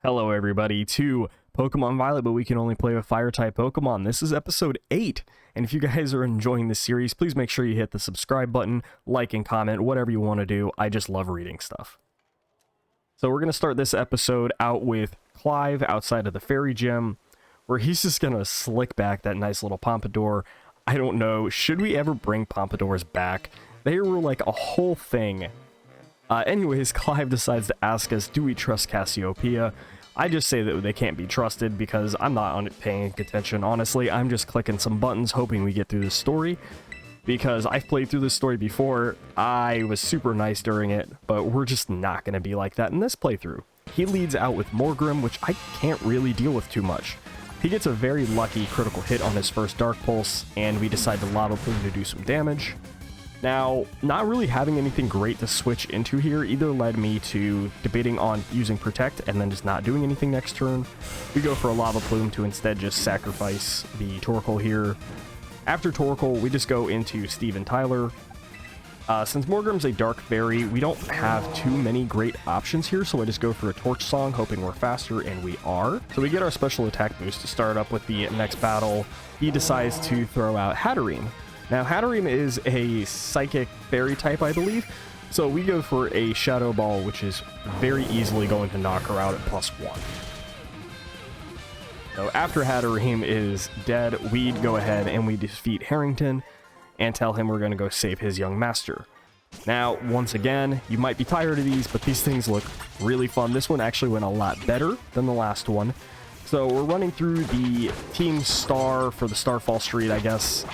Hello everybody to Pokemon Violet, but we can only play with fire-type Pokemon. This is episode 8, and if you guys are enjoying this series, please make sure you hit the subscribe button, like and comment, whatever you want to do. I just love reading stuff. So we're going to start this episode out with Clive outside of the Fairy Gym, where he's just going to slick back that nice little Pompadour. I don't know, should we ever bring Pompadours back? They were like a whole thing. Anyways, Clive decides to ask us, do we trust Cassiopeia? I just say that they can't be trusted because I'm not paying attention, honestly. I'm just clicking some buttons hoping we get through this story. Because I've played through this story before, I was super nice during it, but we're just not going to be like that in this playthrough. He leads out with Morgrim, which I can't really deal with too much. He gets a very lucky critical hit on his first Dark Pulse, and we decide to Lava Plume to do some damage. Now, not really having anything great to switch into here either led me to debating on using Protect and then just not doing anything next turn. We go for a Lava Plume to instead just sacrifice the Torkoal here. After Torkoal, we just go into Steve and Tyler. Since Morgrim's a Dark Fairy, we don't have too many great options here, so I just go for a Torch Song, hoping we're faster, and we are. So we get our special attack boost to start up with the next battle. He decides to throw out Hatterene. Now, Hatterene is a Psychic Fairy type, I believe, so we go for a Shadow Ball, which is very easily going to knock her out at +1. So after Hatterene is dead, we go ahead and we defeat Harrington and tell him we're going to go save his young master. Now, once again, you might be tired of these, but these things look really fun. This one actually went a lot better than the last one. So we're running through the Team Star for the Starfall Street, I guess,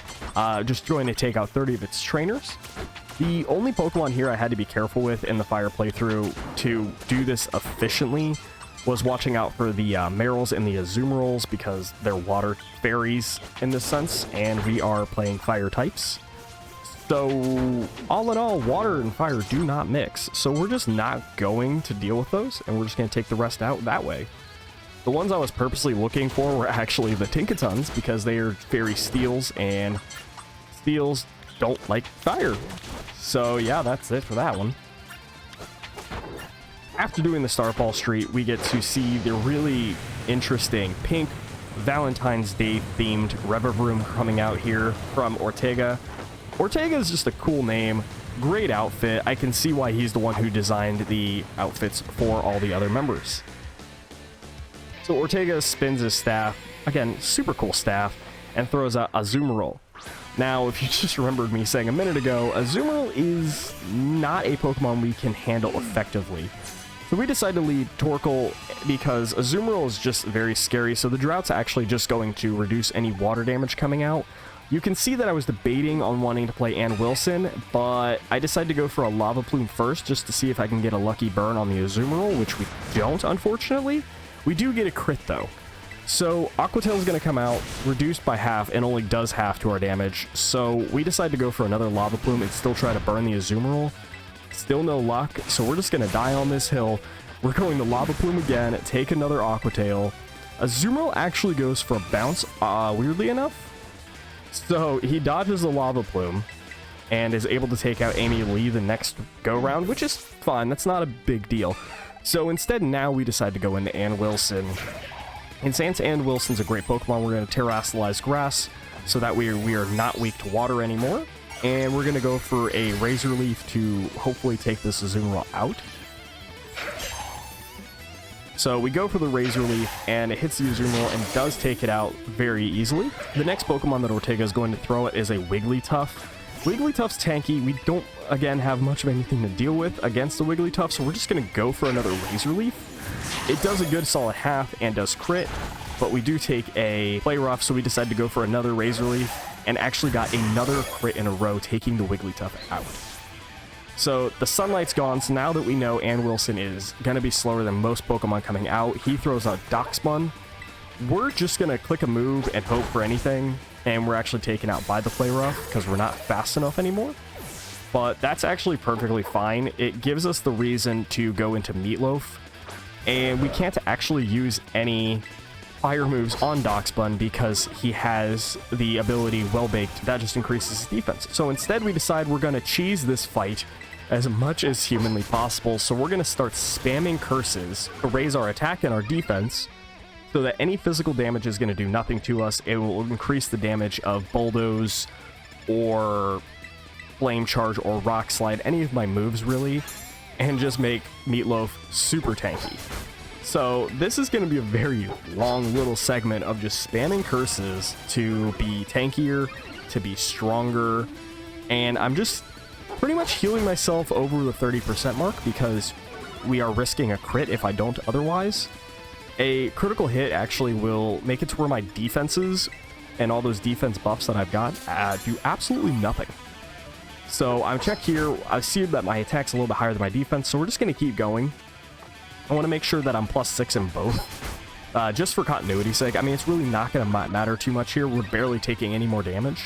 just going to take out 30 of its trainers. The only Pokemon here I had to be careful with in the fire playthrough to do this efficiently was watching out for the Merrills and the Azumarill because they're water fairies in this sense, and we are playing fire types. So all in all, water and fire do not mix, so we're just not going to deal with those, and we're just going to take the rest out that way. The ones I was purposely looking for were actually the Tinkatons because they are fairy steels, and steels don't like fire. So yeah, that's it for that one. After doing the Starfall Street, we get to see the really interesting pink Valentine's Day themed Revavroom coming out here from Ortega. Ortega is just a cool name, great outfit. I can see why he's the one who designed the outfits for all the other members. So Ortega spins his staff, again, super cool staff, and throws out Azumarill. Now, if you just remembered me saying a minute ago, Azumarill is not a Pokemon we can handle effectively. So we decide to lead Torkoal because Azumarill is just very scary, so the Drought's actually just going to reduce any water damage coming out. You can see that I was debating on wanting to play Ann Wilson, but I decided to go for a Lava Plume first just to see if I can get a lucky burn on the Azumarill, which we don't, unfortunately. We do get a crit though. So Aquatail is going to come out, reduced by half, and only does half to our damage. So we decide to go for another Lava Plume and still try to burn the Azumarill. Still no luck, so we're just going to die on this hill. We're going to Lava Plume again, take another Aquatail. Azumarill actually goes for a bounce, weirdly enough. So he dodges the Lava Plume and is able to take out Amy Lee the next go-round, which is fine. That's not a big deal. So instead, now we decide to go into Ann Wilson. And since Ann Wilson's a great Pokemon, we're going to Terrasilize Grass so that we are not weak to water anymore. And we're going to go for a Razor Leaf to hopefully take this Azumarill out. So we go for the Razor Leaf, and it hits the Azumarill and does take it out very easily. The next Pokemon that Ortega is going to throw it is a Wigglytuff. Wigglytuff's tanky. We don't, again, have much of anything to deal with against the Wigglytuff, so we're just going to go for another Razor Leaf. It does a good solid half and does crit, but we do take a Play Rough, so we decide to go for another Razor Leaf, and actually got another crit in a row, taking the Wigglytuff out. So the Sunlight's gone, so now that we know Ann Wilson is going to be slower than most Pokemon coming out, he throws out Doxbun. We're just going to click a move and hope for anything, and we're actually taken out by the Play Rough because we're not fast enough anymore. But that's actually perfectly fine. It gives us the reason to go into Meatloaf, and we can't actually use any fire moves on Doxbun because he has the ability Well Baked that just increases his defense. So instead we decide we're going to cheese this fight as much as humanly possible. So we're going to start spamming curses to raise our attack and our defense, so that any physical damage is going to do nothing to us. It will increase the damage of Bulldoze or Flame Charge or Rock Slide, any of my moves really, and just make Meatloaf super tanky. So this is going to be a very long little segment of just spamming curses to be tankier, to be stronger, and I'm just pretty much healing myself over the 30% mark because we are risking a crit if I don't otherwise. A critical hit actually will make it to where my defenses and all those defense buffs that I've got do absolutely nothing. So I'm checked here. I see that my attack's a little bit higher than my defense, so we're just going to keep going. I want to make sure that I'm +6 in both, just for continuity's sake. I mean, it's really not going to matter too much here. We're barely taking any more damage.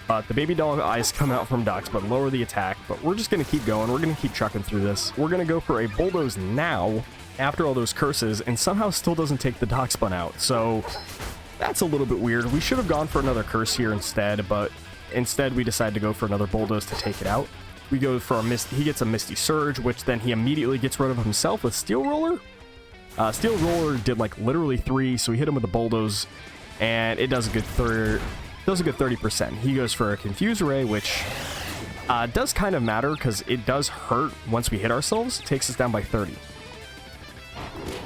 The baby dog eyes come out from ducks, but lower the attack. But we're just going to keep going. We're going to keep chucking through this. We're going to go for a Bulldoze now, after all those curses, and somehow still doesn't take the Dock Spun out. So that's a little bit weird. We should have gone for another curse here instead, but instead we decided to go for another Bulldoze to take it out. We go for a he gets a Misty Surge, which then he immediately gets rid of himself with Steel Roller. Steel Roller did like literally 3, so we hit him with a Bulldoze, and it does a good 30%. He goes for a Confuse Ray, which does kind of matter because it does hurt once we hit ourselves. It takes us down by 30.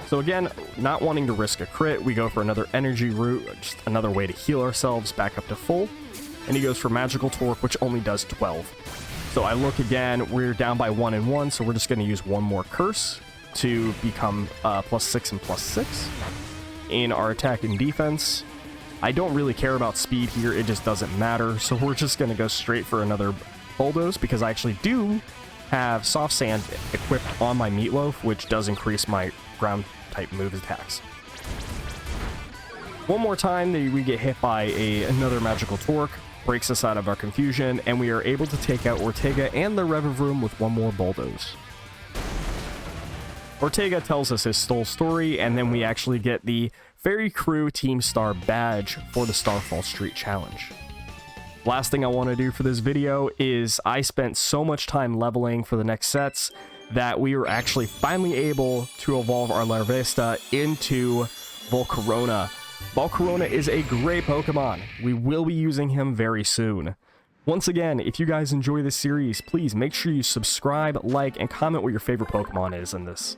So again, not wanting to risk a crit, we go for another energy root, just another way to heal ourselves back up to full. And he goes for Magical Torque, which only does 12. So I look again, we're down by 1 and 1, so we're just going to use one more curse to become +6 and +6 in our attack and defense. I don't really care about speed here, it just doesn't matter. So we're just going to go straight for another Bulldoze because I actually do have Soft Sand equipped on my Meatloaf, which does increase my ground type move attacks. One more time, we get hit by another Magical Torque, breaks us out of our confusion, and we are able to take out Ortega and the Revivroom with one more Bulldoze. Ortega tells us his full story, and then we actually get the Fairy Crew Team Star badge for the Starfall Street Challenge. Last thing I want to do for this video is I spent so much time leveling for the next sets that we were actually finally able to evolve our Larvesta into Volcarona. Volcarona is a great Pokemon. We will be using him very soon. Once again, if you guys enjoy this series, please make sure you subscribe, like, and comment what your favorite Pokemon is in this.